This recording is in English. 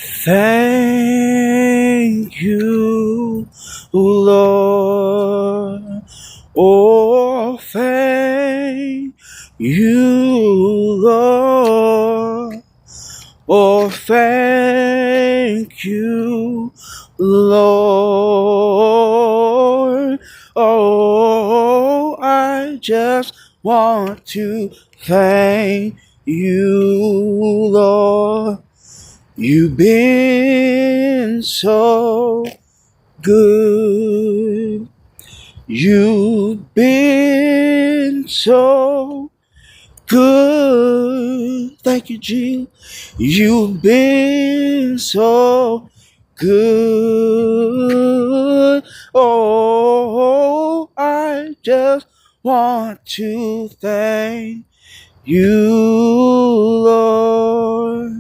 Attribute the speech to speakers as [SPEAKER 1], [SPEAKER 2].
[SPEAKER 1] Thank you, Lord. Oh, thank you, Lord. Oh, thank you, Lord. Oh, I just want to thank you, Lord. You've been so good. You've been so good. Thank you, Jesus. You've been so good. Oh, I just want to thank you, Lord.